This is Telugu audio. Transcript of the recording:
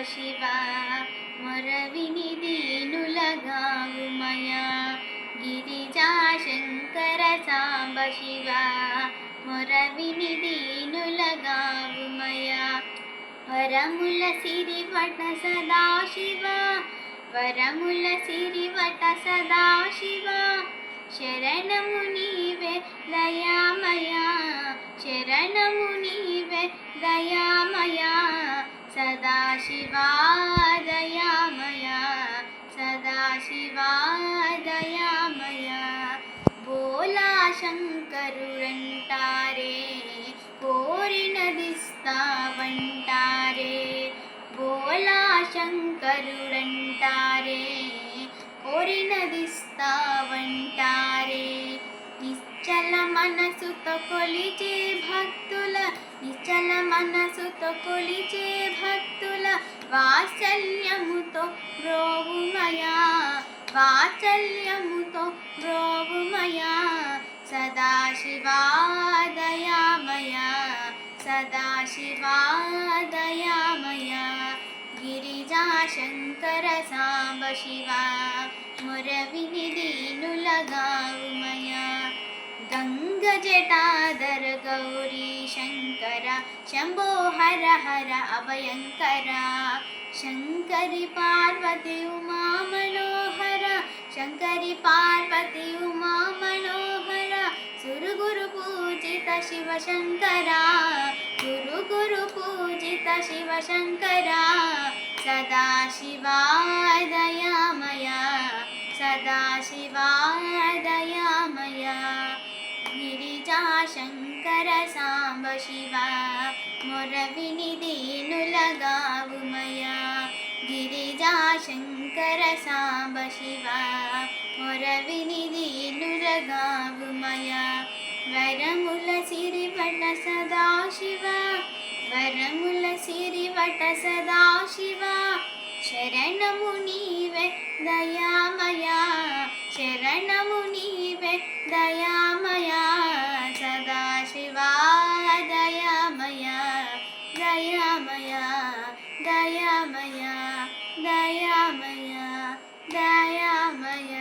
శివ మొరవిని దీనులగావుమయ గిరిజా శంకర సాంబ శివ మొరవిని దీనులగావుమయ వరముల సిరివట సదాశివ వరముల సిరివట సదాశివ శరణము నీవే దయామయ శరణము నీవే దయామయ సదాశివా దయామయ సదాశివా దయామయ బోలా శంకరుడంటారే కోరినదిస్తావంటారే బోలా శంకరుడంటారే కోరినదిస్తావంటారే నిశ్చల మనసుతో కొలిచే భక్తుల నిశ్చల మనసుతో కొలిచే భక్తుల వాత్సల్యముతో బ్రోవుమయా వాత్సల్యముతో బ్రోవుమయా సదాశివా దయామయ సదాశివా దయామయ గిరిజా శంకర సాంబ శివ మొరవిని దీనులగావుమయ గంగ జటాధర గౌరీ శంకర శంభో హర హర అభయంకర శంకరి పార్వతి ఉమా మనోహర శంకరి పార్వతి ఉమా మనోహర సురుగురు పూజిత శివ శంకర గురు పూజిత శివ శంకర సదాశివా దయామయ సదాశివా దయామయ గిరిజా శంకర సాంబ శివ మొరవిని దీనులగావుమయ గిరిజా శంకర సాంబ శివ మొరవిని దీనులగావుమయ వరముల సిరివట సదాశివ వరముల సిరివట సదాశివ శరణము నీవే దయామయ శరణము నీవే దయామయ సదాశివా దయామయ దయామయ దయామయ దయామయ దయామయ